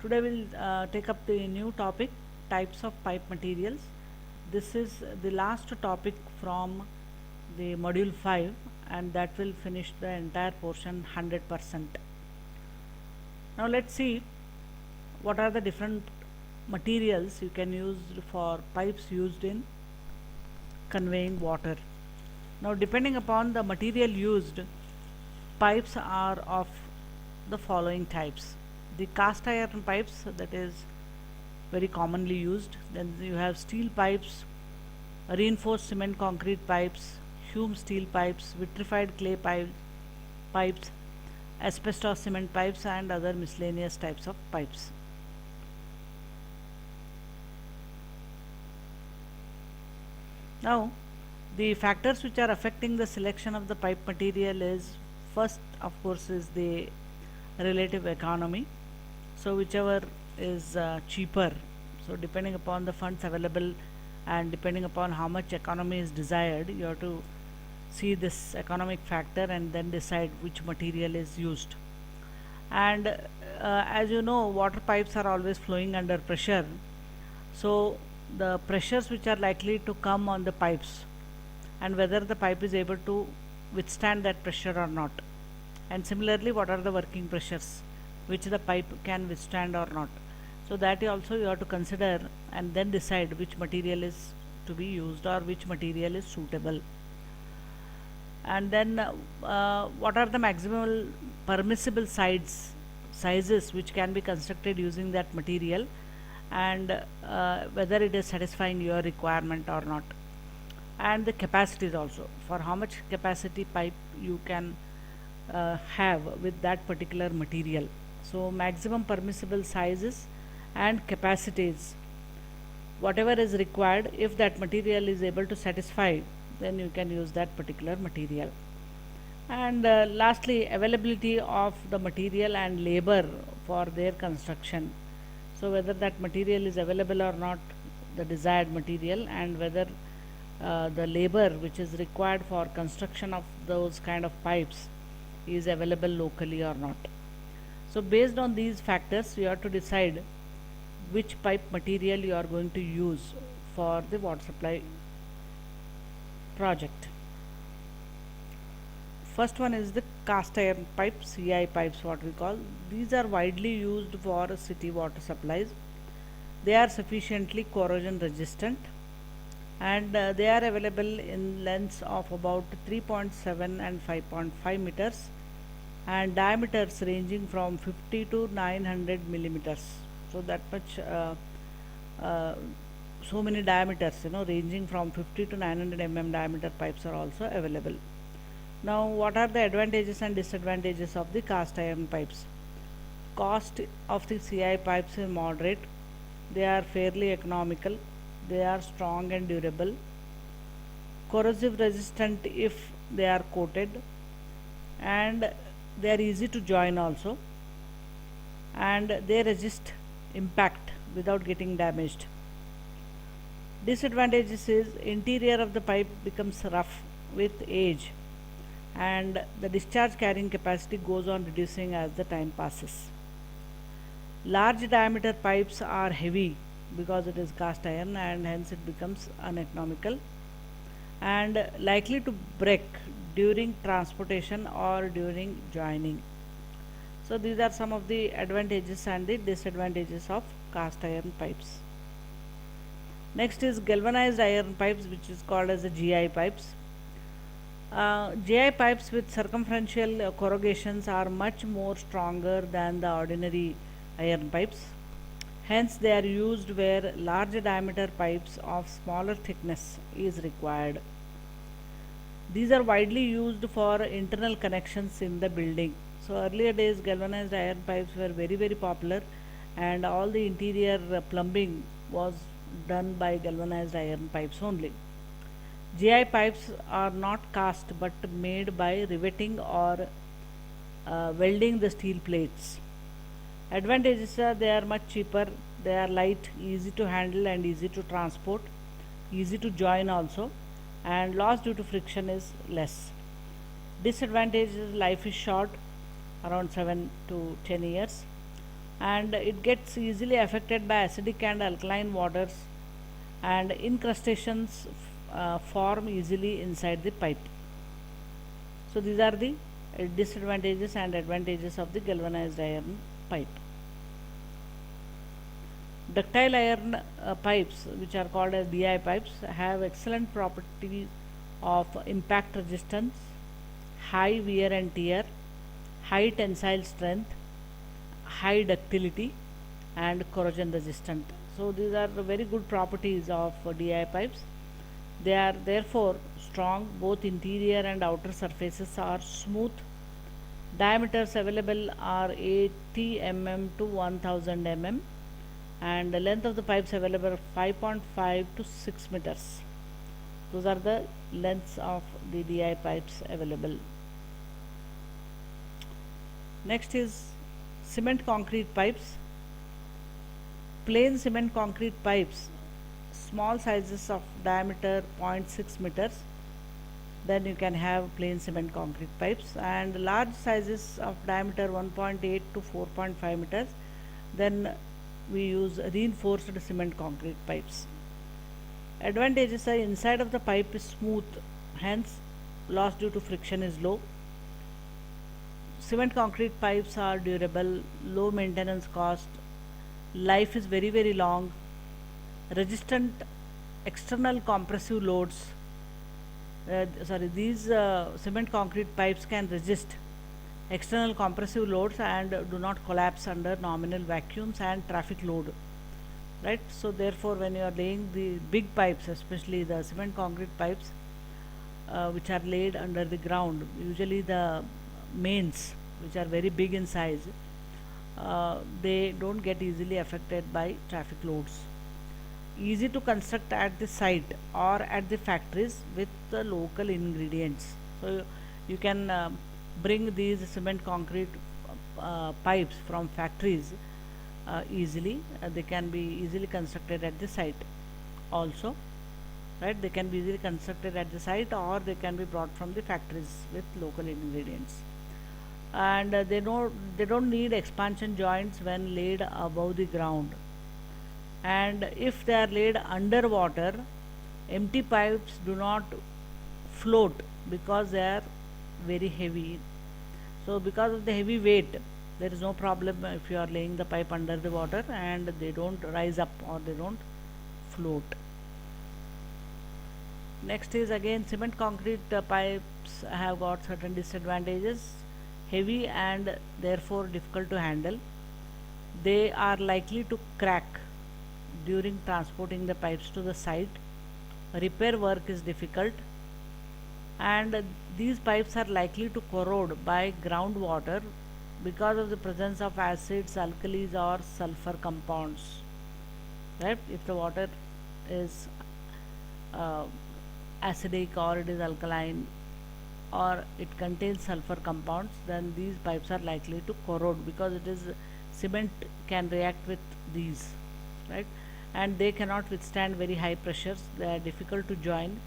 Today we'll take up the new topic, types of pipe materials. This is the last topic from the module 5, and that will finish the entire portion 100%. Now let's see what are the different materials you can use for pipes used in conveying water. Now depending upon the material used, pipes are of the following types. The cast iron pipes, that is very commonly used. Then you have steel pipes, reinforced cement concrete pipes, Hume steel pipes, vitrified clay pipes, asbestos cement pipes, and other miscellaneous types of pipes. Now, the factors which are affecting the selection of the pipe material is, first of course, is the relative economy. So whichever is cheaper, so depending upon the funds available and depending upon how much economy is desired, you have to see this economic factor and then decide which material is used. And as you know, water pipes are always flowing under pressure, so the pressures which are likely to come on the pipes and whether the pipe is able to withstand that pressure or not, and similarly what are the working pressures which the pipe can withstand or not. So that also you have to consider and then decide which material is to be used or which material is suitable. And then what are the maximal permissible sizes which can be constructed using that material, and whether it is satisfying your requirement or not. And the capacities also, for how much capacity pipe you can have with that particular material. So maximum permissible sizes and capacities, whatever is required, if that material is able to satisfy, then you can use that particular material. And lastly, availability of the material and labor for their construction. So whether that material is available or not, the desired material, and whether the labor which is required for construction of those kind of pipes is available locally or not. So based on these factors, you have to decide which pipe material you are going to use for the water supply project. First one is the cast iron pipe, CI pipes what we call. These are widely used for city water supplies. They are sufficiently corrosion resistant, and they are available in lengths of about 3.7 and 5.5 meters and diameters ranging from 50 to 900 millimeters. So that much so many diameters, ranging from 50 to 900 mm diameter pipes are also available. Now what are the advantages and disadvantages of the cast iron pipes? Cost of the CI pipes is moderate, they are fairly economical, they are strong and durable, corrosive resistant if they are coated, and they are easy to join also, and they resist impact without getting damaged. Disadvantages is interior of the pipe becomes rough with age, and the discharge carrying capacity goes on reducing as the time passes. Large diameter pipes are heavy because it is cast iron, and hence it becomes uneconomical and likely to break during transportation or during joining. So these are some of the advantages and the disadvantages of cast iron pipes. Next is galvanized iron pipes, which is called as the GI pipes. GI pipes with circumferential corrugations are much more stronger than the ordinary iron pipes. Hence they are used where larger diameter pipes of smaller thickness is required. These are widely used for internal connections in the building. So earlier days galvanized iron pipes were very popular, and all the interior plumbing was done by galvanized iron pipes only. GI pipes are not cast but made by riveting or welding the steel plates. Advantages are they are much cheaper, they are light, easy to handle and easy to transport, easy to join also, and loss due to friction is less. Disadvantage is life is short, around 7 to 10 years. and it gets easily affected by acidic and alkaline waters, and incrustations form easily inside the pipe. So these are the disadvantages and advantages of the galvanized iron pipe. Ductile iron pipes, which are called as DI pipes, have excellent property of impact resistance, high wear and tear, high tensile strength, high ductility, and corrosion resistant. So these are the very good properties of DI pipes. They are therefore strong. Both interior and outer surfaces are smooth. Diameters available are 80 mm to 1000 mm, and the length of the pipes available 5.5 to 6 meters. Those are the lengths of the DI pipes available. Next is cement concrete pipes. Plain cement concrete pipes, small sizes of diameter 0.6 meters, then you can have plain cement concrete pipes, and large sizes of diameter 1.8 to 4.5 meters, then we use reinforced cement concrete pipes. Advantages are inside of the pipe is smooth, hence loss due to friction is low. Cement concrete pipes are durable, low maintenance cost, life is very long, resistant external compressive loads. These cement concrete pipes can resist external compressive loads and do not collapse under nominal vacuums and traffic load, right? So therefore, when you are laying the big pipes, especially the cement concrete pipes, which are laid under the ground, usually the mains, which are very big in size, they don't get easily affected by traffic loads. Easy to construct at the site or at the factories with the local ingredients. So you can bring these cement concrete pipes from factories easily. They can be easily constructed at the site also, right? They can be easily constructed at the site, or they can be brought from the factories with local ingredients. And they don't need expansion joints when laid above the ground. And if they are laid underwater, empty pipes do not float because they are very heavy. So because of the heavy weight, there is no problem if you are laying the pipe under the water, and they don't rise up or they don't float. Next is again cement concrete pipes have got certain disadvantages. Heavy and therefore difficult to handle. They are likely to crack during transporting the pipes to the site. Repair work is difficult, and these pipes are likely to corrode by groundwater because of the presence of acids, alkalis, or sulfur compounds. Right? If the water is acidic, or it is alkaline, or it contains sulfur compounds, then these pipes are likely to corrode, because it is cement can react with these, right? And they cannot withstand very high pressures. They are difficult to join,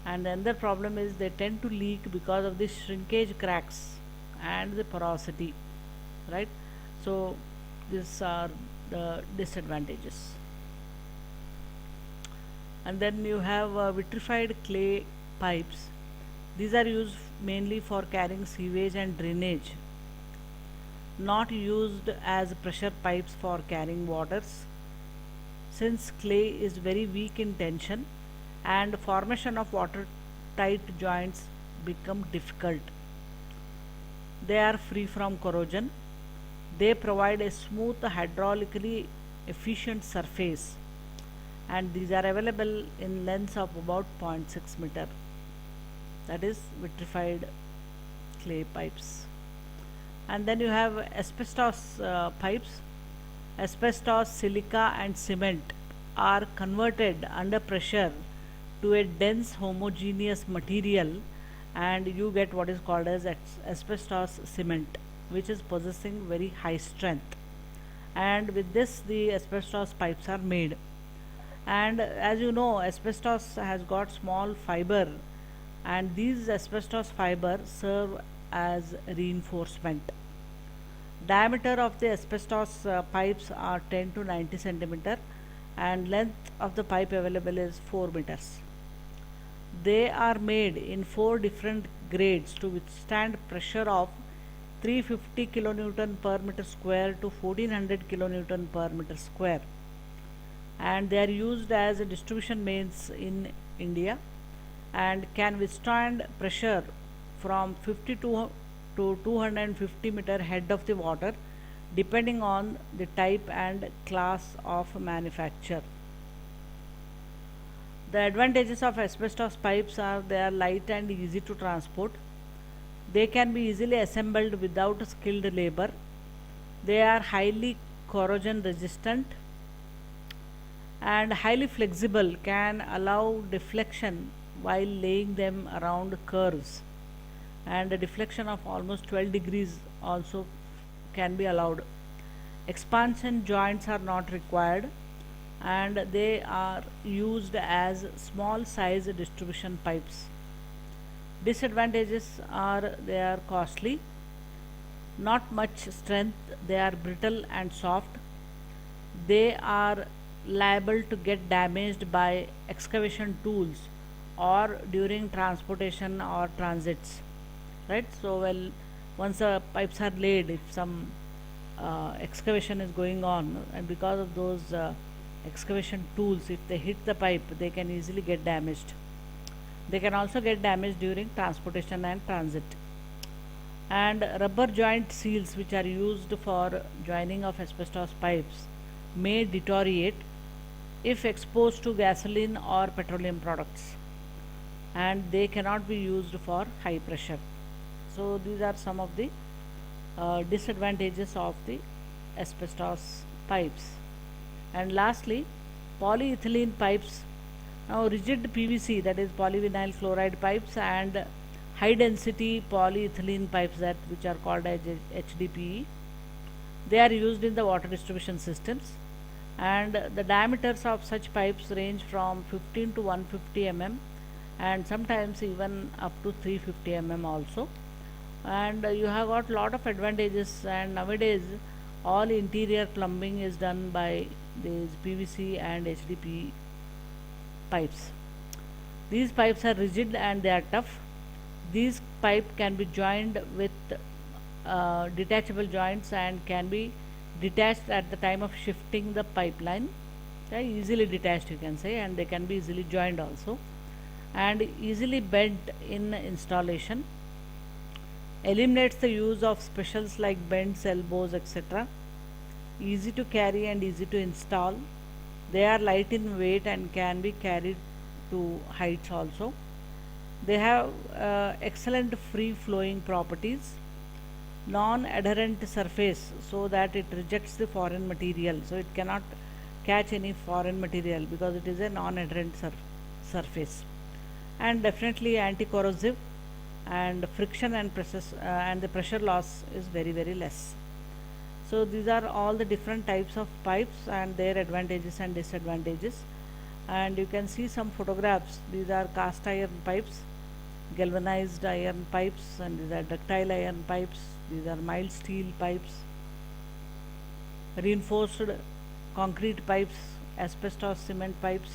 and the other problem is they tend to leak because of the shrinkage cracks and the porosity, right? So these are the disadvantages. And then you have vitrified clay pipes. These are used mainly for carrying sewage and drainage, not used as pressure pipes for carrying waters, since clay is very weak in tension and formation of watertight joints become difficult. They are free from corrosion. They provide a smooth, hydraulically efficient surface, and these are available in lengths of about 0.6 meter. That is vitrified clay pipes. And then you have asbestos pipes. Asbestos, silica, and cement are converted under pressure to a dense homogeneous material, and you get what is called as asbestos cement, which is possessing very high strength. And with this, the asbestos pipes are made. And as you know, asbestos has got small fiber, and these asbestos fiber serve as reinforcement. Diameter of the asbestos pipes are 10 to 90 centimeter, and length of the pipe available is 4 meters. They are made in 4 different grades to withstand pressure of 350 kilonewton per meter square to 1400 kilonewton per meter square, and they are used as distribution mains in India and can withstand pressure from 52 to 250 meter head of the water, depending on the type and class of manufacture. The advantages of asbestos pipes are they are light and easy to transport. They can be easily assembled without skilled labor. They are highly corrosion resistant and highly flexible, can allow deflection while laying them around curves, and a deflection of almost 12 degrees also can be allowed. Expansion joints are not required, and they are used as small size distribution pipes. Disadvantages are they are costly, not much strength, they are brittle and soft, they are liable to get damaged by excavation tools or during transportation or transits, right? So well, once the pipes are laid, if some excavation is going on, and because of those excavation tools, if they hit the pipe, they can easily get damaged. They can also get damaged during transportation and transit. And rubber joint seals which are used for joining of asbestos pipes may deteriorate if exposed to gasoline or petroleum products, and they cannot be used for high pressure. So these are some of the disadvantages of the asbestos pipes. And lastly, polyethylene pipes. Now rigid PVC, that is polyvinyl chloride pipes, and high density polyethylene pipes, that which are called as HDPE, they are used in the water distribution systems, and the diameters of such pipes range from 15 to 150 mm, and sometimes even up to 350 mm also. And you have got lot of advantages, and nowadays all interior plumbing is done by these PVC and HDPE pipes. These pipes are rigid and they are tough. These pipe can be joined with detachable joints and can be detached at the time of shifting the pipeline. They are easily detached, you can say, and they can be easily joined also, and easily bent in installation. Eliminates the use of specials like bends, elbows, etc. Easy to carry and easy to install. They are light in weight and can be carried to heights also. They have excellent free flowing properties, non-adherent surface, so that it rejects the foreign material, so it cannot catch any foreign material because it is a non-adherent surface, and definitely anti-corrosive, and friction and and the pressure loss is very less. So these are all the different types of pipes and their advantages and disadvantages. And you can see some photographs. These are cast iron pipes, galvanized iron pipes, and these are ductile iron pipes. These are mild steel pipes, reinforced concrete pipes, asbestos cement pipes.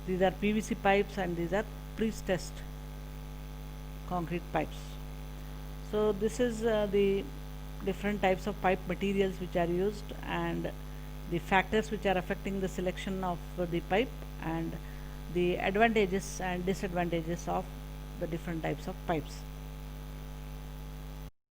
These are PVC pipes, and these are pre-stressed concrete pipes. So this is the different types of pipe materials which are used, and the factors which are affecting the selection of the pipe, and the advantages and disadvantages of the different types of pipes.